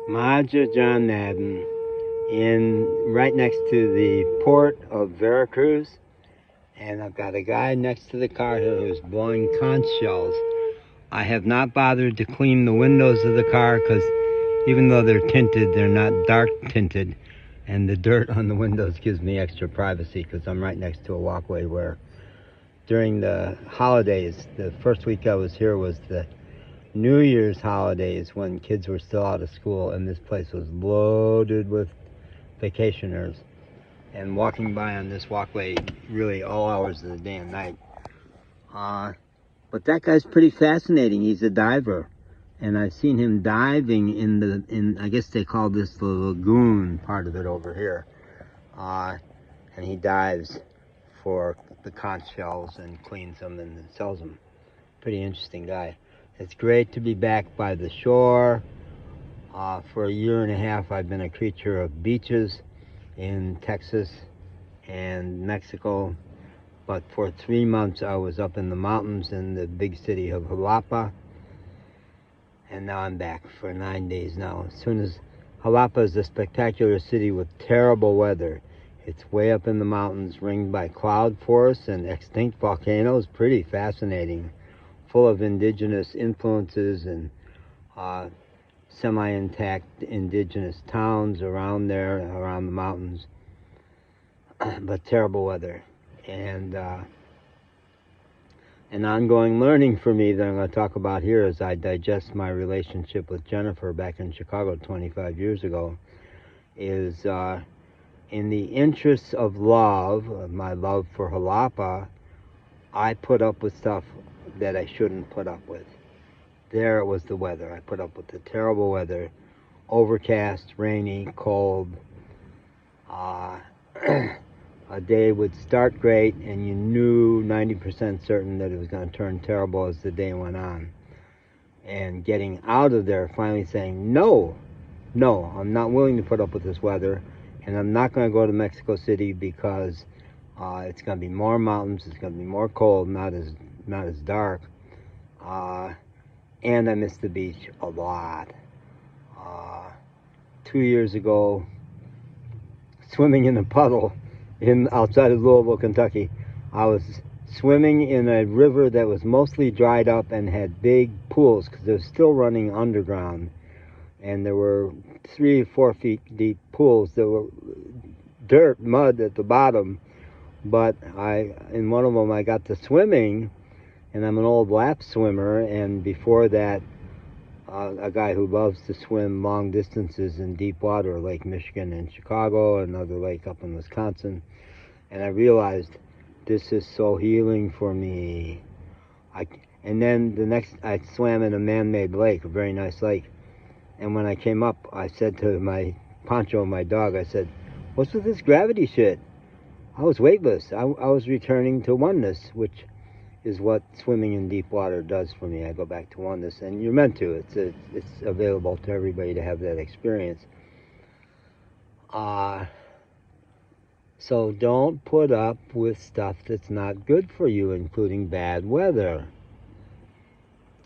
Majo John Madden right next to the port of Veracruz, and I've got a guy next to the car here who's blowing conch shells. I have not bothered to clean the windows of the car because even though they're tinted, they're not dark tinted, and the dirt on the windows gives me extra privacy because I'm right next to a walkway where during the holidays, the first week I was here was the New Year's holidays when kids were still out of school, and this place was loaded with vacationers, and walking by on this walkway really all hours of the day and night. But that guy's pretty fascinating. He's a diver, and I've seen him diving in I guess they call this the lagoon part of it over here, and he dives for the conch shells and cleans them and sells them. Pretty interesting guy. It's great to be back by the shore. For a year and a half, I've been a creature of beaches in Texas and Mexico. But for 3 months, I was up in the mountains in the big city of Xalapa. And now I'm back for 9 days now. Xalapa is a spectacular city with terrible weather. It's way up in the mountains, ringed by cloud forests and extinct volcanoes. Pretty fascinating. Full of indigenous influences and semi-intact indigenous towns around there, around the mountains, but terrible weather. And an ongoing learning for me that I'm going to talk about here as I digest my relationship with Jennifer back in Chicago 25 years ago is in the interests of love, my love for Xalapa, I put up with stuff that I shouldn't put up with. There it was the weather. I put up with the terrible weather. Overcast, rainy, cold. A day would start great and you knew 90% certain that it was going to turn terrible as the day went on. And getting out of there, finally saying, no, I'm not willing to put up with this weather, and I'm not going to go to Mexico City because it's going to be more mountains, it's going to be more cold, not as dark. And I miss the beach a lot. 2 years ago, swimming in a puddle outside of Louisville, Kentucky, I was swimming in a river that was mostly dried up and had big pools because it was still running underground. And there were 3 or 4 feet deep pools that were dirt, mud at the bottom. But in one of them, I got to swimming, and I'm an old lap swimmer, and before that, a guy who loves to swim long distances in deep water, Lake Michigan in Chicago, another lake up in Wisconsin, and I realized this is so healing for me. And then I swam in a man-made lake, a very nice lake, and when I came up, I said to my Pancho, my dog, I said, "What's with this gravity shit?" I was weightless. I was returning to oneness, which is what swimming in deep water does for me. I go back to oneness, and you're meant to. It's available to everybody to have that experience. So don't put up with stuff that's not good for you, including bad weather.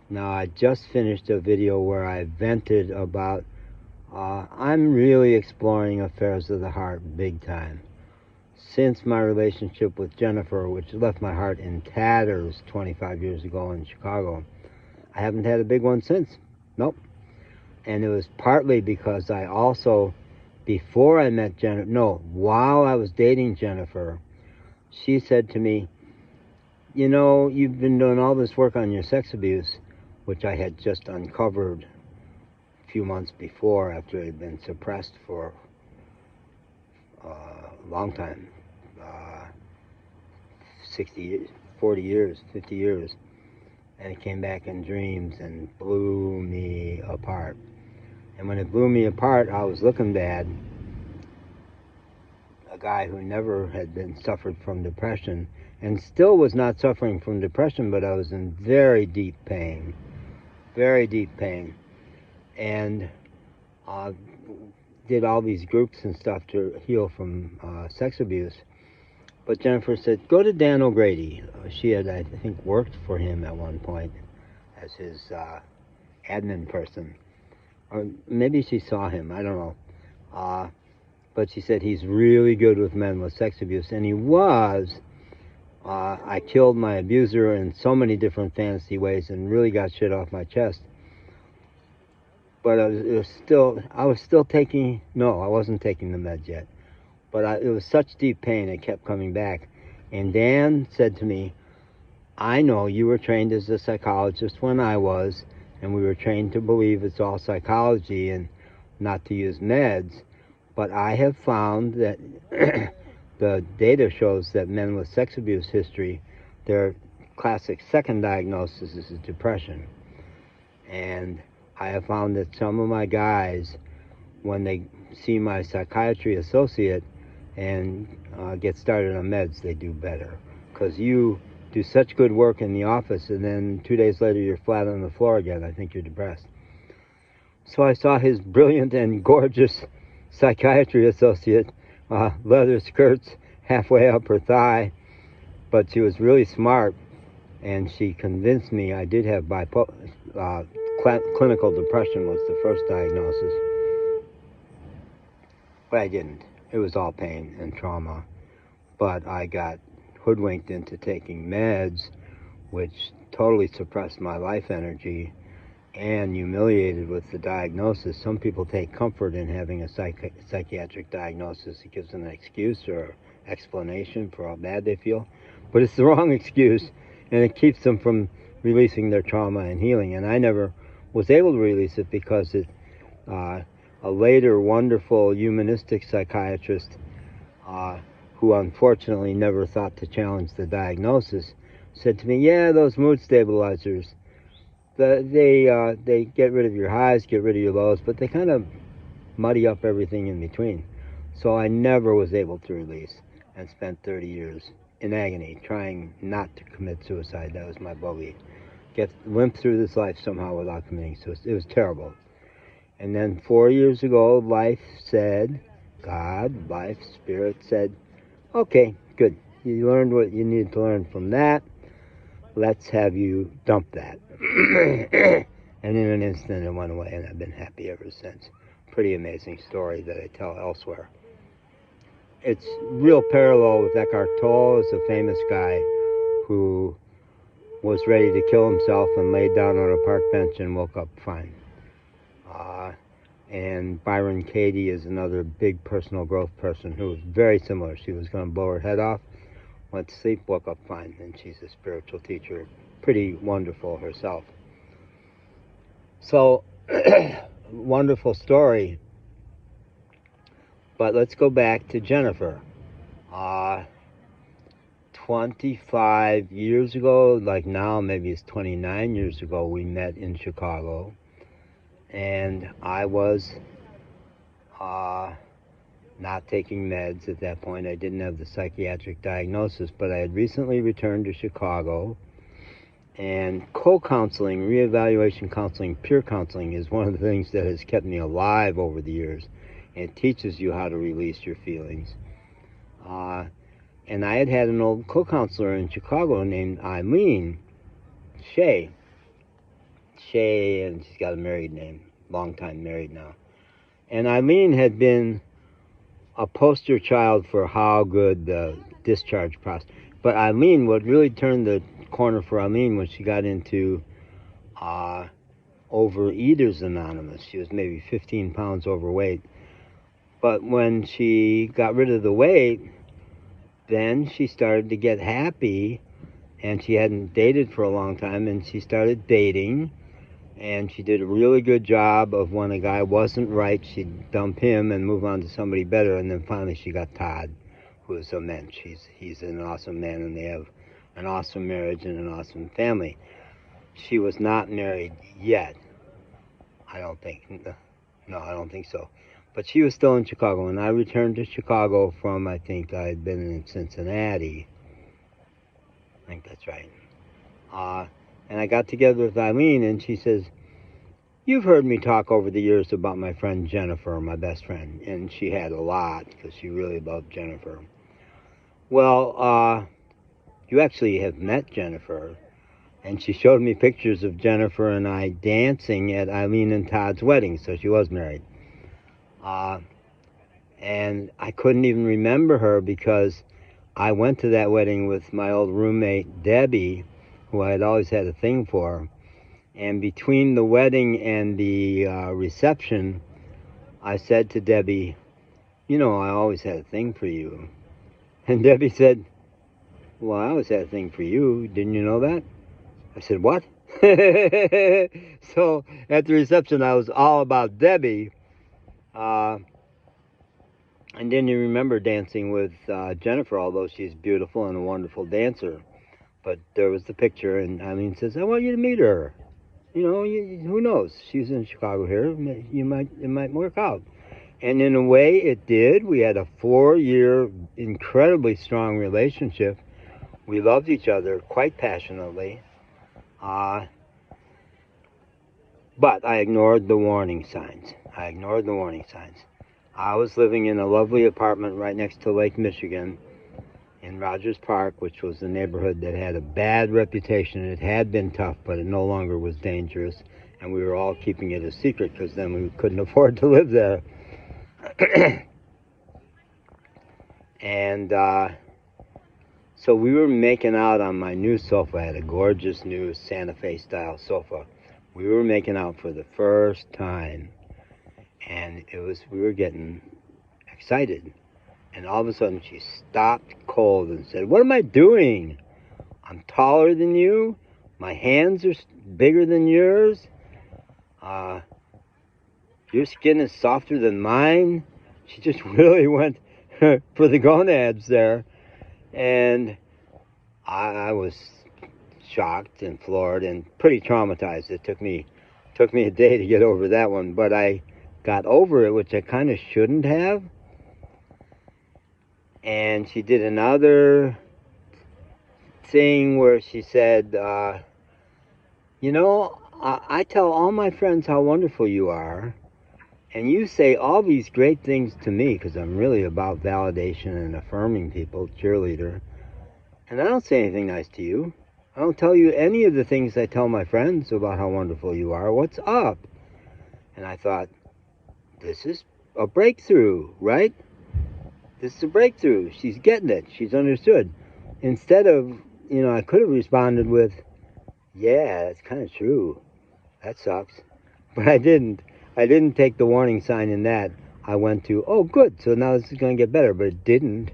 Now, I just finished a video where I vented about I'm really exploring affairs of the heart big time. Since my relationship with Jennifer, which left my heart in tatters 25 years ago in Chicago, I haven't had a big one since. Nope. And it was partly because I also, before I met Jennifer, while I was dating Jennifer, she said to me, you know, you've been doing all this work on your sex abuse, which I had just uncovered a few months before after it had been suppressed for a long time. 60 years, 40 years, 50 years, and it came back in dreams and blew me apart. And when it blew me apart, I was looking bad. A guy who never had suffered from depression and still was not suffering from depression, but I was in very deep pain, and did all these groups and stuff to heal from sex abuse. But Jennifer said, go to Dan O'Grady. She had, I think, worked for him at one point as his admin person. or maybe she saw him, I don't know. But she said he's really good with men with sex abuse, and he was. I killed my abuser in so many different fantasy ways and really got shit off my chest. But I was still taking, no, I wasn't taking the meds yet. But it was such deep pain, it kept coming back. And Dan said to me, I know you were trained as a psychologist when I was, and we were trained to believe it's all psychology and not to use meds. But I have found that the data shows that men with sex abuse history, their classic second diagnosis is depression. And I have found that some of my guys, when they see my psychiatry associate and get started on meds, they do better. Because you do such good work in the office, and then 2 days later you're flat on the floor again. I think you're depressed. So I saw his brilliant and gorgeous psychiatry associate, leather skirts halfway up her thigh, but she was really smart, and she convinced me I did have clinical depression was the first diagnosis. But I didn't. It was all pain and trauma. But I got hoodwinked into taking meds, which totally suppressed my life energy, and humiliated with the diagnosis. Some people take comfort in having a psychiatric diagnosis. It gives them an excuse or explanation for how bad they feel. But it's the wrong excuse, and it keeps them from releasing their trauma and healing. And I never was able to release it because a later wonderful humanistic psychiatrist who unfortunately never thought to challenge the diagnosis said to me, yeah, those mood stabilizers, they get rid of your highs, get rid of your lows, but they kind of muddy up everything in between. So I never was able to release, and spent 30 years in agony trying not to commit suicide. That was my bogey. Limp through this life somehow without committing suicide. It was terrible. And then 4 years ago, life said, God, life, spirit said, okay, good. You learned what you needed to learn from that. Let's have you dump that. And in an instant, it went away, and I've been happy ever since. Pretty amazing story that I tell elsewhere. It's real parallel with Eckhart Tolle, is a famous guy who was ready to kill himself and laid down on a park bench and woke up fine. And Byron Katie is another big personal growth person who was very similar. She was going to blow her head off, went to sleep, woke up fine, and she's a spiritual teacher, pretty wonderful herself. So, wonderful story. But let's go back to Jennifer. 25 years ago, like now, maybe it's 29 years ago, we met in Chicago. And I was not taking meds at that point. I didn't have the psychiatric diagnosis, but I had recently returned to Chicago. And co-counseling, reevaluation counseling, peer counseling is one of the things that has kept me alive over the years. It teaches you how to release your feelings. And I had an old co-counselor in Chicago named Eileen Shea, and she's got a married name, long time married now. And Eileen had been a poster child for how good the discharge process. But Eileen, what really turned the corner for Eileen when she got into Overeaters Anonymous. She was maybe 15 pounds overweight. But when she got rid of the weight, then she started to get happy, and she hadn't dated for a long time, and she started dating, and she did a really good job of when a guy wasn't right, she'd dump him and move on to somebody better, and then finally she got Todd, who is a mensch. He's an awesome man, and they have an awesome marriage and an awesome family. She was not married yet, I don't think. No, I don't think so. But she was still in Chicago, and I returned to Chicago from, I think I had been in Cincinnati. I think that's right. And I got together with Eileen, and she says, you've heard me talk over the years about my friend Jennifer, my best friend. And she had a lot, because she really loved Jennifer. Well, you actually have met Jennifer. And she showed me pictures of Jennifer and I dancing at Eileen and Todd's wedding, so she was married. And I couldn't even remember her because I went to that wedding with my old roommate, Debbie, who I had always had a thing for. And between the wedding and the reception, I said to Debbie, you know, I always had a thing for you. And Debbie said, well, I always had a thing for you. Didn't you know that? I said, what? So at the reception, I was all about Debbie. And didn't even remember dancing with Jennifer, although she's beautiful and a wonderful dancer. But there was the picture, and Eileen says, I want you to meet her. You know, who knows? She's in Chicago here. It might work out. And in a way, it did. We had a 4-year, incredibly strong relationship. We loved each other quite passionately. But I ignored the warning signs. I was living in a lovely apartment right next to Lake Michigan in Rogers Park, which was a neighborhood that had a bad reputation. It had been tough, but it no longer was dangerous. And we were all keeping it a secret because then we couldn't afford to live there. And so we were making out on my new sofa. I had a gorgeous new Santa Fe style sofa. We were making out for the first time, and we were getting excited. And all of a sudden she stopped cold and said, what am I doing? I'm taller than you. My hands are bigger than yours. Your skin is softer than mine. She just really went for the gonads there. And I was shocked and floored and pretty traumatized. It took me a day to get over that one, but I got over it, which I kind of shouldn't have. And she did another thing where she said, you know, I tell all my friends how wonderful you are, and you say all these great things to me, because I'm really about validation and affirming people, cheerleader, and I don't say anything nice to you. I don't tell you any of the things I tell my friends about how wonderful you are. What's up? And I thought, this is a breakthrough, right? This is a breakthrough. She's getting it. She's understood. Instead of, you know, I could have responded with, yeah, that's kind of true. That sucks. But I didn't. I didn't take the warning sign in that. I went to, oh, good, so now this is going to get better. But it didn't.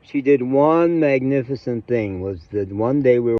She did one magnificent thing. Was that one day we were